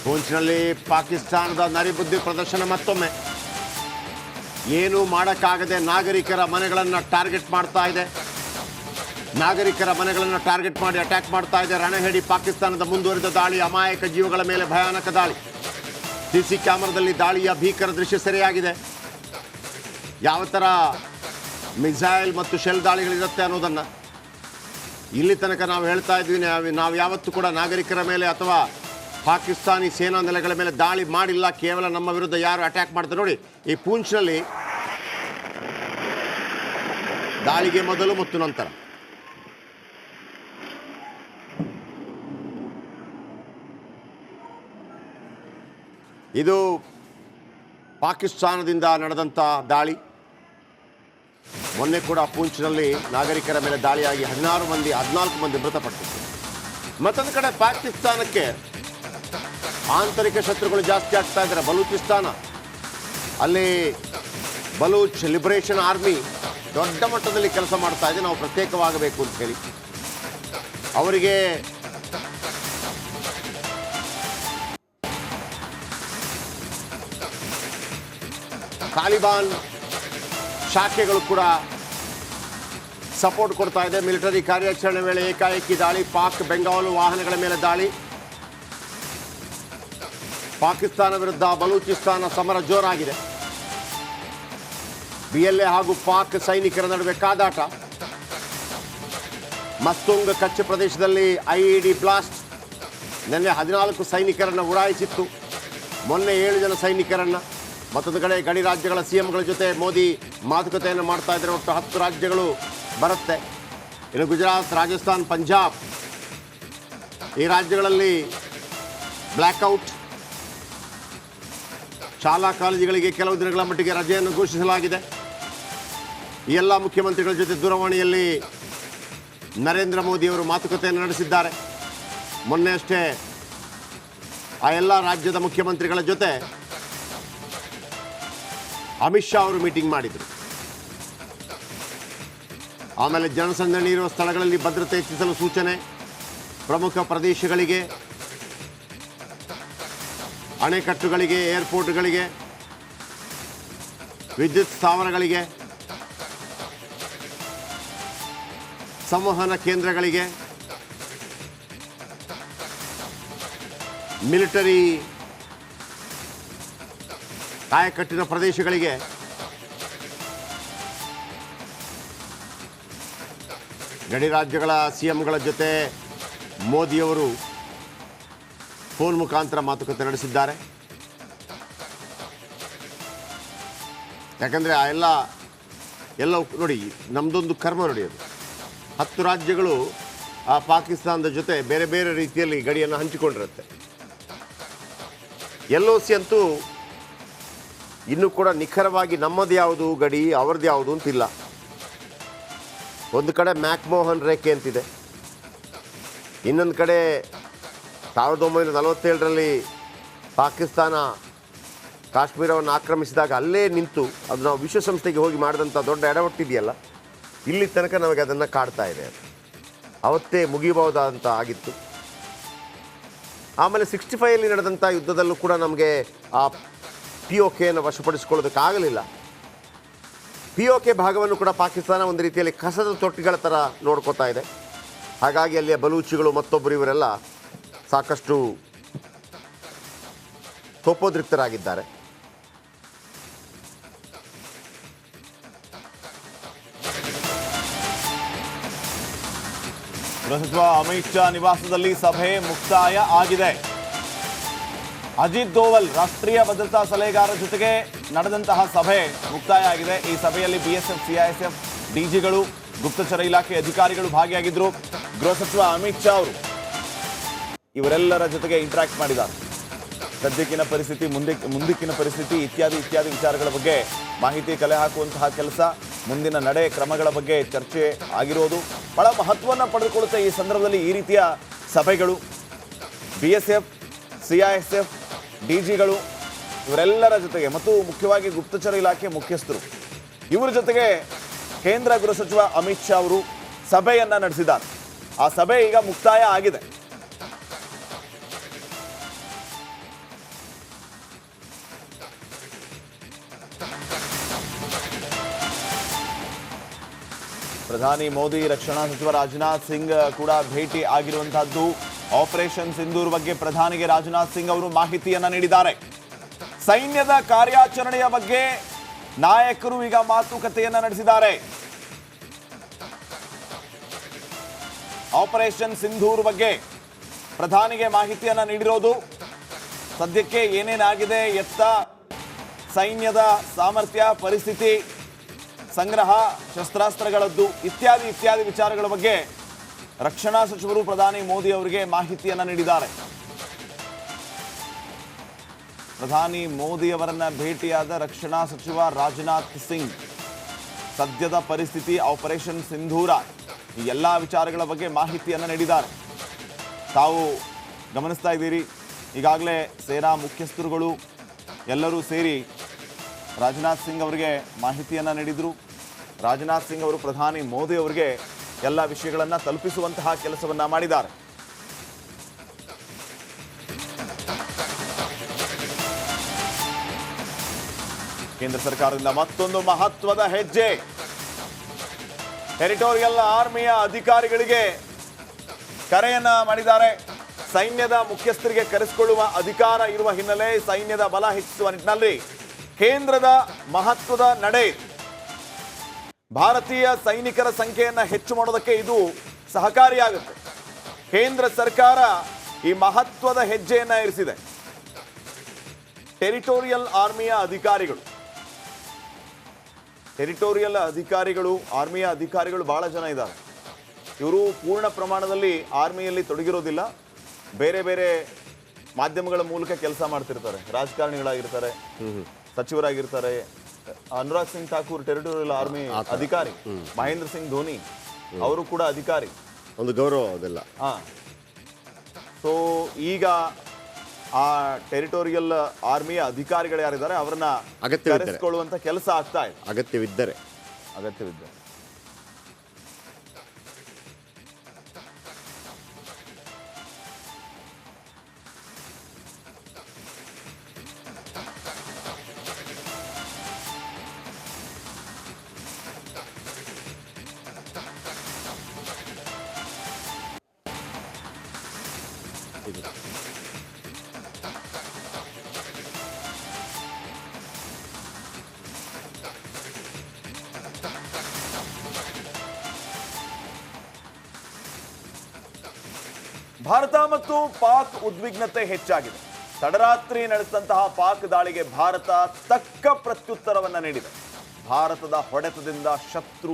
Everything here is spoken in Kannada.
ಪೂಂಚ್ನಲ್ಲಿ ಪಾಕಿಸ್ತಾನದ ನರಿಬುದ್ಧಿ ಪ್ರದರ್ಶನ ಮತ್ತೊಮ್ಮೆ. ಏನೂ ಮಾಡೋಕ್ಕಾಗದೆ ನಾಗರಿಕರ ಮನೆಗಳನ್ನು ಟಾರ್ಗೆಟ್ ಮಾಡ್ತಾ ಇದೆ. ನಾಗರಿಕರ ಮನೆಗಳನ್ನು ಟಾರ್ಗೆಟ್ ಮಾಡಿ ಅಟ್ಯಾಕ್ ಮಾಡ್ತಾ ಇದೆ. ರಣಹೇಡಿ ಪಾಕಿಸ್ತಾನದ ಮುಂದುವರಿದ ದಾಳಿ, ಅಮಾಯಕ ಜೀವಗಳ ಮೇಲೆ ಭಯಾನಕ ದಾಳಿ. ಸಿಸಿ ಕ್ಯಾಮರಾದಲ್ಲಿ ದಾಳಿಯ ಭೀಕರ ದೃಶ್ಯ ಸೆರೆಯಾಗಿದೆ. ಯಾವ ಥರ ಮಿಸೈಲ್ ಮತ್ತು ಶೆಲ್ ದಾಳಿಗಳಿರುತ್ತೆ ಅನ್ನೋದನ್ನು ಇಲ್ಲಿ ತನಕ ನಾವು ಹೇಳ್ತಾ ಇದ್ವಿ. ನಾವು ಯಾವತ್ತೂ ಕೂಡ ನಾಗರಿಕರ ಮೇಲೆ ಅಥವಾ ಪಾಕಿಸ್ತಾನಿ ಸೇನಾ ನೆಲೆಗಳ ಮೇಲೆ ದಾಳಿ ಮಾಡಿಲ್ಲ. ಕೇವಲ ನಮ್ಮ ವಿರುದ್ಧ ಯಾರು ಅಟ್ಯಾಕ್ ಮಾಡ್ತಾರೆ ನೋಡಿ, ಈ ಪೂಂಚ್ನಲ್ಲಿ ದಾಳಿಗೆ ಮೊದಲು ಮತ್ತು ನಂತರ ಇದು ಪಾಕಿಸ್ತಾನದಿಂದ ನಡೆದಂಥ ದಾಳಿ. ಮೊನ್ನೆ ಕೂಡ ಪೂಂಚ್ನಲ್ಲಿ ನಾಗರಿಕರ ಮೇಲೆ ದಾಳಿಯಾಗಿ 14 ಮಂದಿ ಮೃತಪಟ್ಟಿತ್ತು. ಮತ್ತೊಂದು ಕಡೆ ಪಾಕಿಸ್ತಾನಕ್ಕೆ ಆಂತರಿಕ ಶತ್ರುಗಳು ಜಾಸ್ತಿ ಆಗ್ತಾ ಇದ್ದಾರೆ. ಬಲೂಚಿಸ್ತಾನ, ಅಲ್ಲಿ ಬಲೂಚ್ ಲಿಬರೇಷನ್ ಆರ್ಮಿ ದೊಡ್ಡ ಮಟ್ಟದಲ್ಲಿ ಕೆಲಸ ಮಾಡ್ತಾ ಇದೆ. ನಾವು ಪ್ರತ್ಯೇಕವಾಗಬೇಕು ಅಂತ ಹೇಳಿ ಅವರಿಗೆ ತಾಲಿಬಾನ್ ಶಾಖೆಗಳು ಕೂಡ ಸಪೋರ್ಟ್ ಕೊಡ್ತಾ ಇದೆ. ಮಿಲಿಟರಿ ಕಾರ್ಯಾಚರಣೆ ವೇಳೆ ಏಕಾಏಕಿ ದಾಳಿ, ಪಾಕ್ ಬೆಂಗಾವಲು ವಾಹನಗಳ ಮೇಲೆ ದಾಳಿ. ಪಾಕಿಸ್ತಾನ ವಿರುದ್ಧ ಬಲೂಚಿಸ್ತಾನ ಸಮರ ಜೋರಾಗಿದೆ. BLA ಹಾಗೂ ಪಾಕ್ ಸೈನಿಕರ ನಡುವೆ ಕಾದಾಟ. ಮಸ್ತುಂಗ್ ಕಚ್ ಪ್ರದೇಶದಲ್ಲಿ IED ಬ್ಲಾಸ್ಟ್. ನಿನ್ನೆ 14 ಸೈನಿಕರನ್ನು ಉಡಾಯಿಸಿತ್ತು. ಮೊನ್ನೆ 7 ಜನ ಸೈನಿಕರನ್ನು. ಮತ್ತೊಂದು ಕಡೆ ಗಡಿ ರಾಜ್ಯಗಳ CMಗಳ ಜೊತೆ ಮೋದಿ ಮಾತುಕತೆಯನ್ನು ಮಾಡ್ತಾ ಇದ್ದಾರೆ. ಒಟ್ಟು 10 ರಾಜ್ಯಗಳು ಬರುತ್ತೆ. ಇನ್ನು ಗುಜರಾತ್, ರಾಜಸ್ಥಾನ್, ಪಂಜಾಬ್ ಈ ರಾಜ್ಯಗಳಲ್ಲಿ ಬ್ಲ್ಯಾಕ್ಔಟ್. ಶಾಲಾ ಕಾಲೇಜುಗಳಿಗೆ ಕೆಲವು ದಿನಗಳ ಮಟ್ಟಿಗೆ ರಜೆಯನ್ನು ಘೋಷಿಸಲಾಗಿದೆ. ಈ ಎಲ್ಲ ಮುಖ್ಯಮಂತ್ರಿಗಳ ಜೊತೆ ದೂರವಾಣಿಯಲ್ಲಿ ನರೇಂದ್ರ ಮೋದಿಯವರು ಮಾತುಕತೆಯನ್ನು ನಡೆಸಿದ್ದಾರೆ. ಮೊನ್ನೆ ಅಷ್ಟೇ ಆ ಎಲ್ಲ ರಾಜ್ಯದ ಮುಖ್ಯಮಂತ್ರಿಗಳ ಜೊತೆ ಅಮಿತ್ ಶಾ ಅವರು ಮೀಟಿಂಗ್ ಮಾಡಿದರು. ಆಮೇಲೆ ಜನಸಂದಣಿ ಇರುವ ಸ್ಥಳಗಳಲ್ಲಿ ಭದ್ರತೆ ಹೆಚ್ಚಿಸಲು ಸೂಚನೆ. ಪ್ರಮುಖ ಪ್ರದೇಶಗಳಿಗೆ, ಅಣೆಕಟ್ಟುಗಳಿಗೆ, ಏರ್ಪೋರ್ಟ್ಗಳಿಗೆ, ವಿದ್ಯುತ್ ಸ್ಥಾವರಗಳಿಗೆ, ಸಂವಹನ ಕೇಂದ್ರಗಳಿಗೆ, ಮಿಲಿಟರಿ ಆಯಕಟ್ಟಿನ ಪ್ರದೇಶಗಳಿಗೆ ಗಡಿ ರಾಜ್ಯಗಳ CMಗಳ ಜೊತೆ ಮೋದಿಯವರು ಫೋನ್ ಮುಖಾಂತರ ಮಾತುಕತೆ ನಡೆಸಿದ್ದಾರೆ. ಯಾಕಂದರೆ ಆ ಎಲ್ಲ ನೋಡಿ, ನಮ್ಮದೊಂದು ಕರ್ಮ ನೋಡಿ. ಅದು 10 ರಾಜ್ಯಗಳು ಆ ಪಾಕಿಸ್ತಾನದ ಜೊತೆ ಬೇರೆ ಬೇರೆ ರೀತಿಯಲ್ಲಿ ಗಡಿಯನ್ನು ಹಂಚಿಕೊಂಡಿರುತ್ತೆ. LOC ಅಂತೂ ಇನ್ನೂ ಕೂಡ ನಿಖರವಾಗಿ ನಮ್ಮದು ಯಾವುದು ಗಡಿ, ಅವ್ರದ್ದು ಯಾವುದು ಅಂತಿಲ್ಲ. ಒಂದು ಕಡೆ ಮ್ಯಾಕ್ಮೋಹನ್ ರೇಖೆ ಅಂತಿದೆ, ಇನ್ನೊಂದು ಕಡೆ 1947ರಲ್ಲಿ ಪಾಕಿಸ್ತಾನ ಕಾಶ್ಮೀರವನ್ನು ಆಕ್ರಮಿಸಿದಾಗ ಅಲ್ಲೇ ನಿಂತು ಅದು ನಾವು ವಿಶ್ವಸಂಸ್ಥೆಗೆ ಹೋಗಿ ಮಾಡಿದಂಥ ದೊಡ್ಡ ಎಡವಟ್ಟಿದೆಯಲ್ಲ, ಇಲ್ಲಿ ತನಕ ನಮಗೆ ಅದನ್ನು ಕಾಡ್ತಾ ಇದೆ. ಅವತ್ತೇ ಮುಗಿಬಹುದಾದಂಥ ಆಗಿತ್ತು. ಆಮೇಲೆ 65ರಲ್ಲಿ ನಡೆದಂಥ ಯುದ್ಧದಲ್ಲೂ ಕೂಡ ನಮಗೆ ಆ POKಯನ್ನು ವಶಪಡಿಸಿಕೊಳ್ಳೋದಕ್ಕಾಗಲಿಲ್ಲ. POK ಭಾಗವನ್ನು ಕೂಡ ಪಾಕಿಸ್ತಾನ ಒಂದು ರೀತಿಯಲ್ಲಿ ಕಸದ ತೊಟ್ಟಿಗಳ ಥರ ನೋಡ್ಕೋತಾ ಇದೆ. ಹಾಗಾಗಿ ಅಲ್ಲಿಯ ಬಲೂಚಿಗಳು ಮತ್ತೊಬ್ಬರು ಇವರೆಲ್ಲ ಸಾಕಷ್ಟು ಕೋಪೋದ್ರಿಕ್ತರಾಗಿದ್ದಾರೆ. ಗೃಹ ಸಚಿವ ಅಮಿತ್ ಶಾ ನಿವಾಸದಲ್ಲಿ ಸಭೆ ಮುಕ್ತಾಯ ಆಗಿದೆ. ಅಜಿತ್ ದೋವಲ್ ರಾಷ್ಟ್ರೀಯ ಭದ್ರತಾ ಸಲಹೆಗಾರರ ಜೊತೆಗೆ ನಡೆದಂತಹ ಸಭೆ ಮುಕ್ತಾಯ ಆಗಿದೆ. ಈ ಸಭೆಯಲ್ಲಿ BSF, CISF DGಗಳು, ಗುಪ್ತಚರ ಇಲಾಖೆ ಅಧಿಕಾರಿಗಳು ಭಾಗಿಯಾಗಿದ್ದರು. ಗೃಹ ಸಚಿವ ಅಮಿತ್ ಶಾ ಅವರು ಇವರೆಲ್ಲರ ಜೊತೆಗೆ ಇಂಟ್ರಾಕ್ಟ್ ಮಾಡಿದ್ದಾರೆ. ಸದ್ಯಕ್ಕಿನ ಪರಿಸ್ಥಿತಿ, ಮುಂದಕ್ಕಿನ ಪರಿಸ್ಥಿತಿ ಇತ್ಯಾದಿ ವಿಚಾರಗಳ ಬಗ್ಗೆ ಮಾಹಿತಿ ಕಲೆ ಹಾಕುವಂತಹ ಕೆಲಸ, ಮುಂದಿನ ನಡೆ ಕ್ರಮಗಳ ಬಗ್ಗೆ ಚರ್ಚೆ ಆಗಿರೋದು ಬಹಳ ಮಹತ್ವವನ್ನು ಪಡೆದುಕೊಳ್ಳುತ್ತೆ. ಈ ಸಂದರ್ಭದಲ್ಲಿ ಈ ರೀತಿಯ ಸಭೆಗಳು BSF, CISF DGಗಳು ಇವರೆಲ್ಲರ ಜೊತೆಗೆ ಮತ್ತು ಮುಖ್ಯವಾಗಿ ಗುಪ್ತಚರ ಇಲಾಖೆ ಮುಖ್ಯಸ್ಥರು ಇವರ ಜೊತೆಗೆ ಕೇಂದ್ರ ಗೃಹ ಸಚಿವ ಅಮಿತ್ ಶಾ ಅವರು ಸಭೆಯನ್ನು ನಡೆಸಿದ್ದಾರೆ. ಆ ಸಭೆ ಈಗ ಮುಕ್ತಾಯ ಆಗಿದೆ. ಪ್ರಧಾನಿ ಮೋದಿ ರಕ್ಷಣಾ ಸಚಿವ ರಾಜನಾಥ್ ಸಿಂಗ್ ಕೂಡ ಭೇಟಿ ಆಗಿರುವಂತಹದ್ದು. ಆಪರೇಷನ್ ಸಿಂಧೂರ್ ಬಗ್ಗೆ ಪ್ರಧಾನಿಗೆ ರಾಜನಾಥ್ ಸಿಂಗ್ ಅವರು ಮಾಹಿತಿಯನ್ನ ನೀಡಿದ್ದಾರೆ. ಸೈನ್ಯದ ಕಾರ್ಯಾಚರಣೆಯ ಬಗ್ಗೆ ನಾಯಕರು ಈಗ ಮಾತುಕತೆಯನ್ನ ನಡೆಸಿದ್ದಾರೆ. ಆಪರೇಷನ್ ಸಿಂಧೂರ್ ಬಗ್ಗೆ ಪ್ರಧಾನಿಗೆ ಮಾಹಿತಿಯನ್ನ ನೀಡಿರೋದು. ಸದ್ಯಕ್ಕೆ ಏನೇನಾಗಿದೆ ಎತ್ತ ಸೈನ್ಯದ ಸಾಮರ್ಥ್ಯ, ಪರಿಸ್ಥಿತಿ, ಸಂಗ್ರಹ, ಶಸ್ತ್ರಾಸ್ತ್ರಗಳದ್ದು ಇತ್ಯಾದಿ ಇತ್ಯಾದಿ ವಿಚಾರಗಳ ಬಗ್ಗೆ ರಕ್ಷಣಾ ಸಚಿವರು ಪ್ರಧಾನಿ ಮೋದಿ ಅವರಿಗೆ ಮಾಹಿತಿಯನ್ನ ನೀಡಿದ್ದಾರೆ. ಪ್ರಧಾನಿ ಮೋದಿ ಅವರನ್ನ ಭೇಟಿಯಾದ ರಕ್ಷಣಾ ಸಚಿವ ರಾಜನಾಥ್ ಸಿಂಗ್ ಸದ್ಯದ ಪರಿಸ್ಥಿತಿ, ಆಪರೇಷನ್ ಸಿಂಧೂರ ಈ ಎಲ್ಲ ವಿಚಾರಗಳ ಬಗ್ಗೆ ಮಾಹಿತಿಯನ್ನ ನೀಡಿದ್ದಾರೆ. ತಾವು ಗಮನಿಸ್ತಾ ಇದ್ದೀರಿ, ಈಗಾಗಲೇ ಸೇನಾ ಮುಖ್ಯಸ್ಥರುಗಳು ಎಲ್ಲರೂ ಸೇರಿ ರಾಜನಾಥ್ ಸಿಂಗ್ ಅವರಿಗೆ ಮಾಹಿತಿಯನ್ನ ನೀಡಿದರು. ರಾಜನಾಥ್ ಸಿಂಗ್ ಅವರು ಪ್ರಧಾನಿ ಮೋದಿ ಅವರಿಗೆ ಎಲ್ಲ ವಿಷಯಗಳನ್ನು ತಲುಪಿಸುವಂತಹ ಕೆಲಸವನ್ನ ಮಾಡಿದ್ದಾರೆ. ಕೇಂದ್ರ ಸರ್ಕಾರದಿಂದ ಮತ್ತೊಂದು ಮಹತ್ವದ ಹೆಜ್ಜೆ. ಟೆರಿಟೋರಿಯಲ್ ಆರ್ಮಿಯ ಅಧಿಕಾರಿಗಳಿಗೆ ಕರೆಯನ್ನ ಮಾಡಿದ್ದಾರೆ. ಸೈನ್ಯದ ಮುಖ್ಯಸ್ಥರಿಗೆ ಕರೆಸಿಕೊಳ್ಳುವ ಅಧಿಕಾರ ಇರುವ ಹಿನ್ನೆಲೆ ಸೈನ್ಯದ ಬಲ ಹೆಚ್ಚಿಸುವ ನಿಟ್ಟಿನಲ್ಲಿ ಕೇಂದ್ರದ ಮಹತ್ವದ ನಡೆ. ಭಾರತೀಯ ಸೈನಿಕರ ಸಂಖ್ಯೆಯನ್ನು ಹೆಚ್ಚು ಮಾಡೋದಕ್ಕೆ ಇದು ಸಹಕಾರಿಯಾಗುತ್ತೆ. ಕೇಂದ್ರ ಸರ್ಕಾರ ಈ ಮಹತ್ವದ ಹೆಜ್ಜೆಯನ್ನ ಇರಿಸಿದೆ. ಟೆರಿಟೋರಿಯಲ್ ಆರ್ಮಿಯ ಅಧಿಕಾರಿಗಳು, ಆರ್ಮಿಯ ಅಧಿಕಾರಿಗಳು ಬಹಳ ಜನ ಇದ್ದಾರೆ. ಇವರು ಪೂರ್ಣ ಪ್ರಮಾಣದಲ್ಲಿ ಆರ್ಮಿಯಲ್ಲಿ ತೊಡಗಿರೋದಿಲ್ಲ, ಬೇರೆ ಬೇರೆ ಮಾಧ್ಯಮಗಳ ಮೂಲಕ ಕೆಲಸ ಮಾಡ್ತಿರ್ತಾರೆ. ರಾಜಕಾರಣಿಗಳಾಗಿರ್ತಾರೆ, ಸಚಿವರಾಗಿರ್ತಾರೆ. ಅನುರಾಗ್ ಸಿಂಗ್ ಠಾಕೂರ್ ಟೆರಿಟೋರಿಯಲ್ ಆರ್ಮಿ ಅಧಿಕಾರಿ, ಮಹೇಂದ್ರ ಸಿಂಗ್ ಧೋನಿ ಅವರು ಕೂಡ ಅಧಿಕಾರಿ, ಒಂದು ಗೌರವ ಅದೆಲ್ಲ. ಸೊ ಈಗ ಆ ಟೆರಿಟೋರಿಯಲ್ ಆರ್ಮಿಯ ಅಧಿಕಾರಿಗಳು ಯಾರಿದ್ದಾರೆ ಅವರನ್ನ ಕರೆಸಿಕೊಳ್ಳುವಂತ ಕೆಲಸ ಆಗ್ತಾ ಇದೆ. ಅಗತ್ಯವಿದ್ದರೆ ಭಾರತ ಮತ್ತು ಪಾಕ್ ಉದ್ವಿಗ್ನತೆ ಹೆಚ್ಚಾಗಿದೆ. ತಡರಾತ್ರಿ ನಡೆಸಿದಂತಹ ಪಾಕ್ ದಾಳಿಗೆ ಭಾರತ ತಕ್ಕ ಪ್ರತ್ಯುತ್ತರವನ್ನ ನೀಡಿದೆ. ಭಾರತದ ಹೊಡೆತದಿಂದ ಶತ್ರು